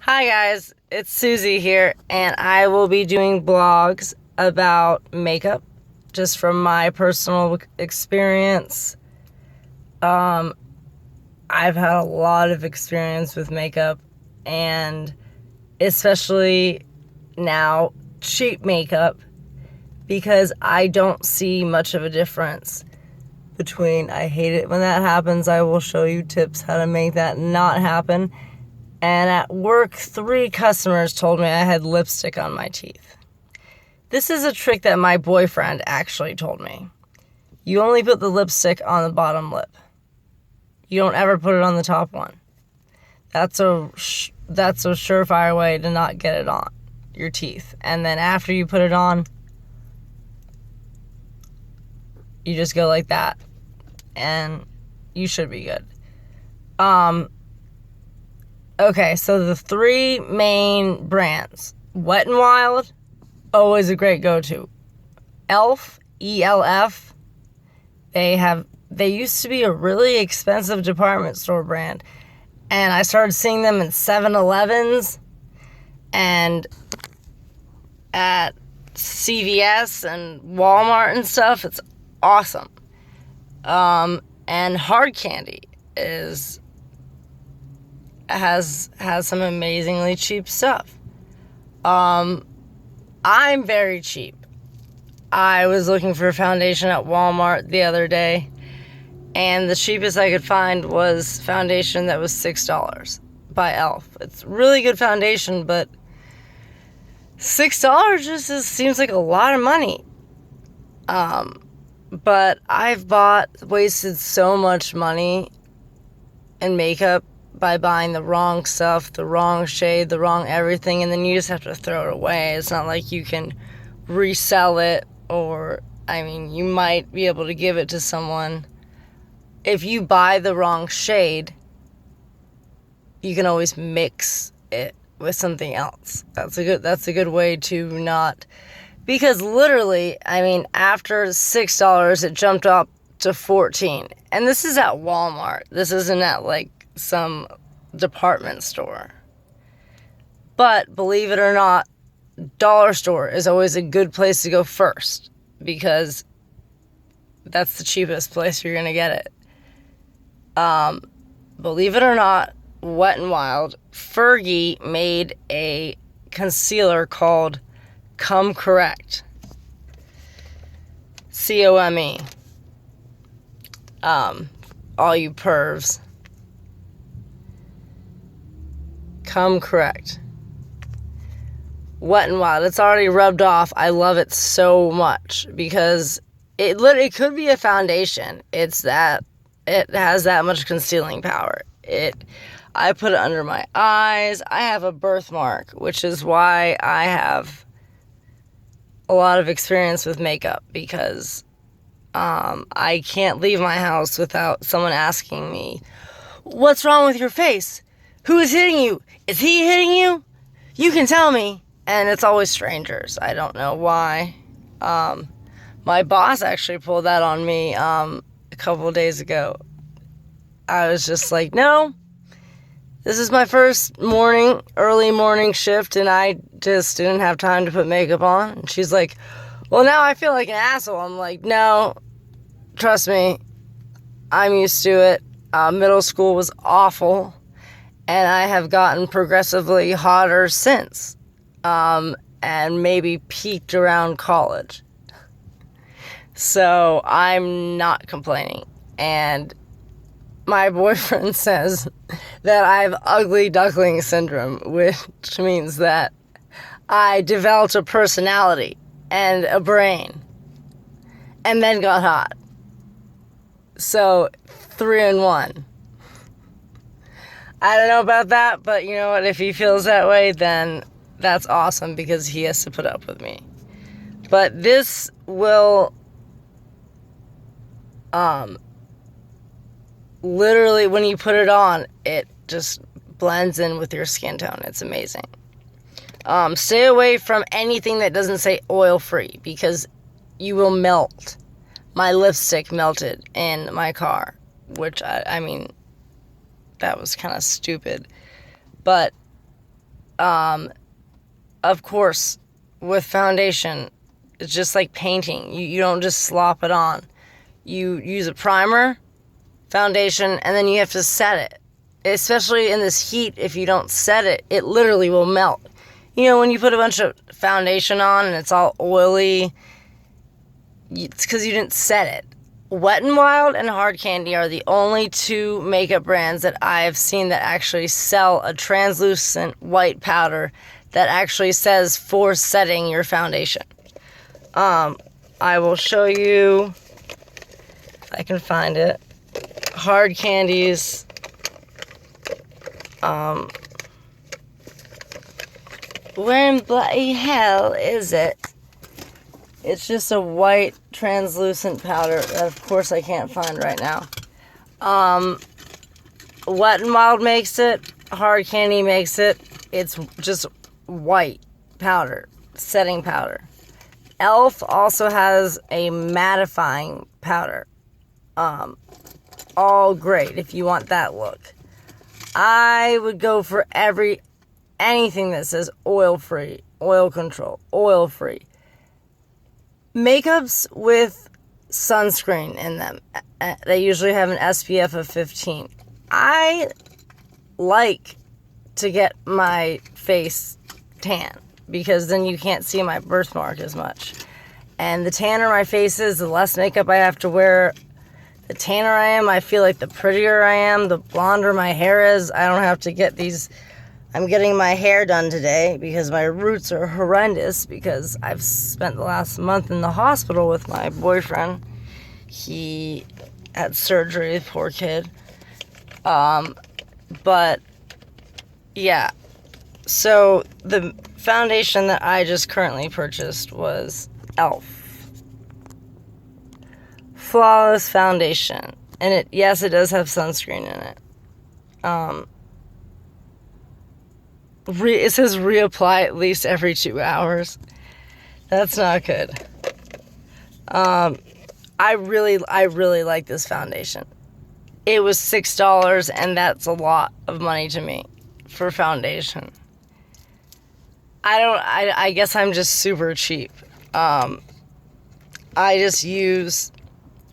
Hi guys, it's Susie here, and I will be doing blogs about makeup, just from my personal experience. Um, I've had a lot of experience with makeup, and especially now, cheap makeup, because I don't see much of a difference between. I hate it when that happens. I will show you tips how to make that not happen. And at work, 3 customers told me I had lipstick on my teeth. This is a trick that my boyfriend actually told me. You only put the lipstick on the bottom lip. You don't ever put it on the top one. That's a surefire way to not get it on your teeth. And then after you put it on, you just go like that, and you should be good. Okay, so the 3 main brands. Wet n Wild, always a great go-to. Elf, ELF, they used to be a really expensive department store brand, and I started seeing them in 7-Elevens and at CVS and Walmart and stuff. It's awesome. And Hard Candy has some amazingly cheap stuff. I'm very cheap. I was looking for a foundation at Walmart the other day, and the cheapest I could find was foundation that was $6 by Elf. It's really good foundation, but $6 just seems like a lot of money. But I've wasted so much money in makeup by buying the wrong stuff, the wrong shade, the wrong everything, and then you just have to throw it away. It's not like you can resell it, or, you might be able to give it to someone. If you buy the wrong shade, you can always mix it with something else. That's a good way to not, because literally, after $6, it jumped up to $14. And this is at Walmart. This isn't at some department store. But believe it or not, dollar store is always a good place to go first, because that's the cheapest place you're gonna get it. Believe it or not, Wet n Wild, Fergie made a concealer called Come Correct. COME. All you pervs. Come Correct. Wet n Wild. It's already rubbed off. I love it so much because it could be a foundation. It has that much concealing power. I put it under my eyes. I have a birthmark, which is why I have a lot of experience with makeup, because I can't leave my house without someone asking me, "What's wrong with your face? Who is hitting you? Is he hitting you? You can tell me." And it's always strangers. I don't know why. My boss actually pulled that on me a couple of days ago. I was just like, no, this is my first early morning shift, and I just didn't have time to put makeup on. And she's like, "Well, now I feel like an asshole." I'm like, no, trust me, I'm used to it. Middle school was awful, and I have gotten progressively hotter since, and maybe peaked around college. So I'm not complaining. And my boyfriend says that I have ugly duckling syndrome, which means that I developed a personality and a brain and then got hot. So 3 in 1. I don't know about that, but you know what? If he feels that way, then that's awesome, because he has to put up with me. But this will literally, when you put it on, it just blends in with your skin tone. It's amazing. Stay away from anything that doesn't say oil-free, because you will melt. My lipstick melted in my car, which, that was kind of stupid. But Of course, with foundation, it's just like painting. You don't just slop it on. You use a primer, foundation, and then you have to set it. Especially in this heat, if you don't set it, it literally will melt. You know, when you put a bunch of foundation on and it's all oily, it's because you didn't set it. Wet n Wild and Hard Candy are the only two makeup brands that I've seen that actually sell a translucent white powder that actually says for setting your foundation. I will show you if I can find it. Hard Candy's where in bloody hell is it? It's just a white translucent powder that of course I can't find right now. Wet n Wild makes it, Hard Candy makes it. It's just white powder, setting powder. Elf also has a mattifying powder. All great if you want that look. I would go for anything that says oil-free, oil control, oil-free. Makeups with sunscreen in them. They usually have an SPF of 15. I like to get my face tan because then you can't see my birthmark as much. And the tanner my face is, the less makeup I have to wear. The tanner I am, I feel like the prettier I am. The blonder my hair is, I don't have to get these. I'm getting my hair done today because my roots are horrendous because I've spent the last month in the hospital with my boyfriend. He had surgery, poor kid. But yeah, so the foundation that I just currently purchased was Elf Flawless Foundation, and yes, it does have sunscreen in it. It says reapply at least every 2 hours. That's not good. I really like this foundation. It was $6, and that's a lot of money to me for foundation. I guess I'm just super cheap. I just use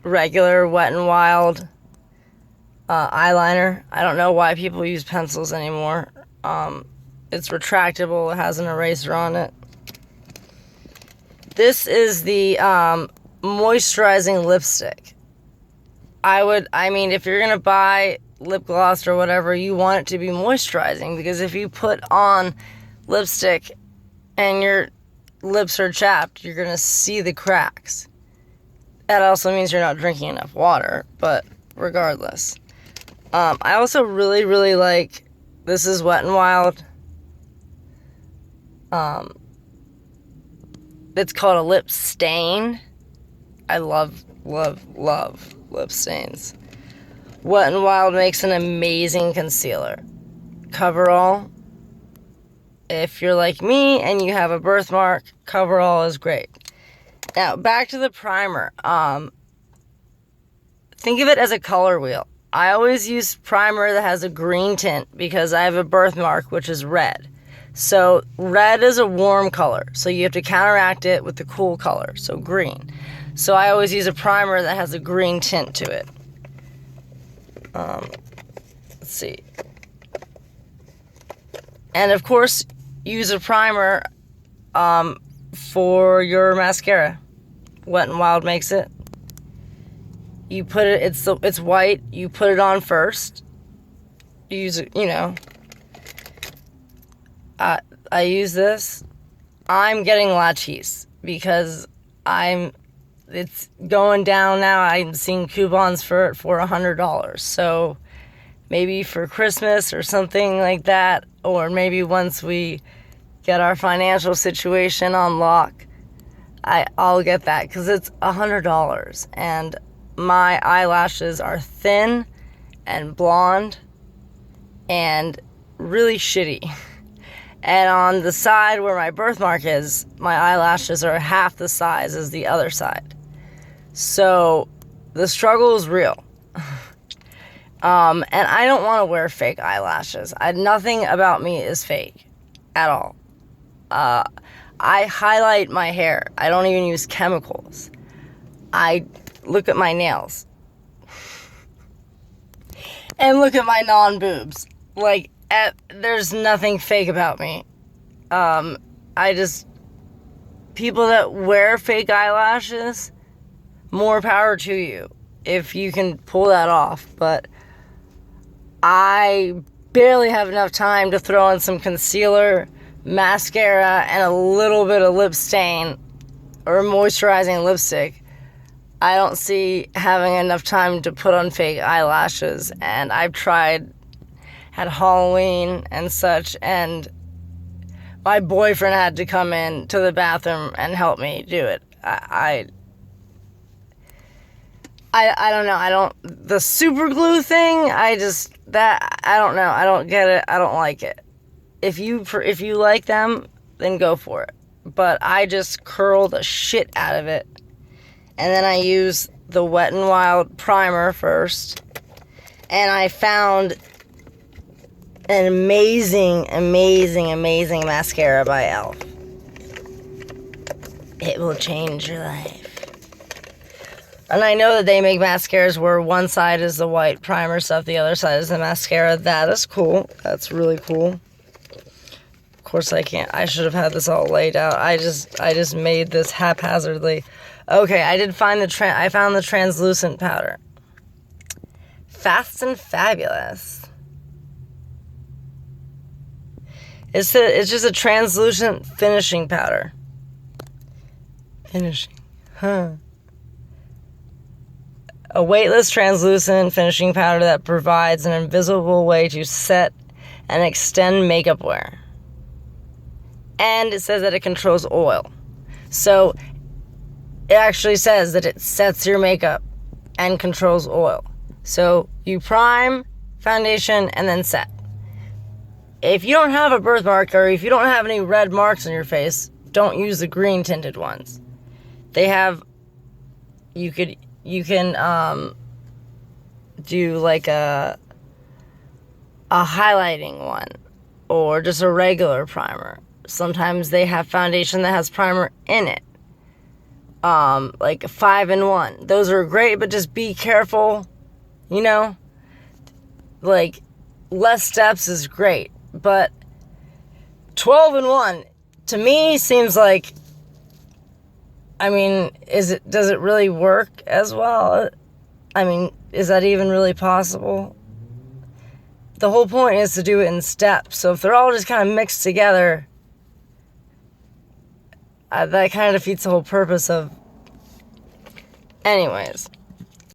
regular Wet n Wild eyeliner. I don't know why people use pencils anymore. It's retractable. It has an eraser on it. This is the moisturizing lipstick. If you're gonna buy lip gloss or whatever, you want it to be moisturizing, because if you put on lipstick and your lips are chapped, you're gonna see the cracks. That also means you're not drinking enough water, but regardless. I also really like, this is Wet n Wild. It's called a lip stain. I love lip stains. Wet n Wild makes an amazing concealer. Coverall. If you're like me and you have a birthmark, Coverall is great. Now, back to the primer. Think of it as a color wheel. I always use primer that has a green tint because I have a birthmark, which is red. So red is a warm color, so you have to counteract it with the cool color, so green. So I always use a primer that has a green tint to it. Let's see. And of course, use a primer for your mascara. Wet n Wild makes it. You put it, it's white, you put it on first. You use it, I use this. I'm getting Latisse because it's going down now. I'm seeing coupons for it for $100. So maybe for Christmas or something like that, or maybe once we get our financial situation on lock, I'll get that because it's $100, and my eyelashes are thin and blonde and really shitty. And on the side where my birthmark is, my eyelashes are half the size as the other side. So the struggle is real. And I don't want to wear fake eyelashes. Nothing about me is fake. at all. I highlight my hair. I don't even use chemicals. I look at my nails. And look at my non-boobs. Like, there's nothing fake about me. People that wear fake eyelashes, more power to you if you can pull that off. But I barely have enough time to throw in some concealer, mascara, and a little bit of lip stain or moisturizing lipstick. I don't see having enough time to put on fake eyelashes, and I've tried at Halloween and such, and my boyfriend had to come in to the bathroom and help me do it. I don't know. The super glue thing, I don't know. I don't get it. I don't like it. If you like them, then go for it. But I just curl the shit out of it. And then I use the Wet n Wild primer first. And I found an amazing, amazing, amazing mascara by e.l.f. It will change your life. And I know that they make mascaras where one side is the white primer stuff, the other side is the mascara. That is cool. That's really cool. Of course I should have had this all laid out. I just made this haphazardly. Okay, I found the translucent powder. Fast and Fabulous. It's just a translucent finishing powder. Finishing. A weightless translucent finishing powder that provides an invisible way to set and extend makeup wear. And it says that it controls oil. So it actually says that it sets your makeup and controls oil. So you prime, foundation, and then set. If you don't have a birthmark or if you don't have any red marks on your face, don't use the green tinted ones. They have, you can do like a highlighting one or just a regular primer. Sometimes they have foundation that has primer in it. Like 5-in-1. Those are great, but just be careful, like less steps is great, but 12-in-1 to me seems like, does it really work as well? Is that even really possible? The whole point is to do it in steps. So if they're all just kind of mixed together, that kind of defeats the whole purpose of... Anyways,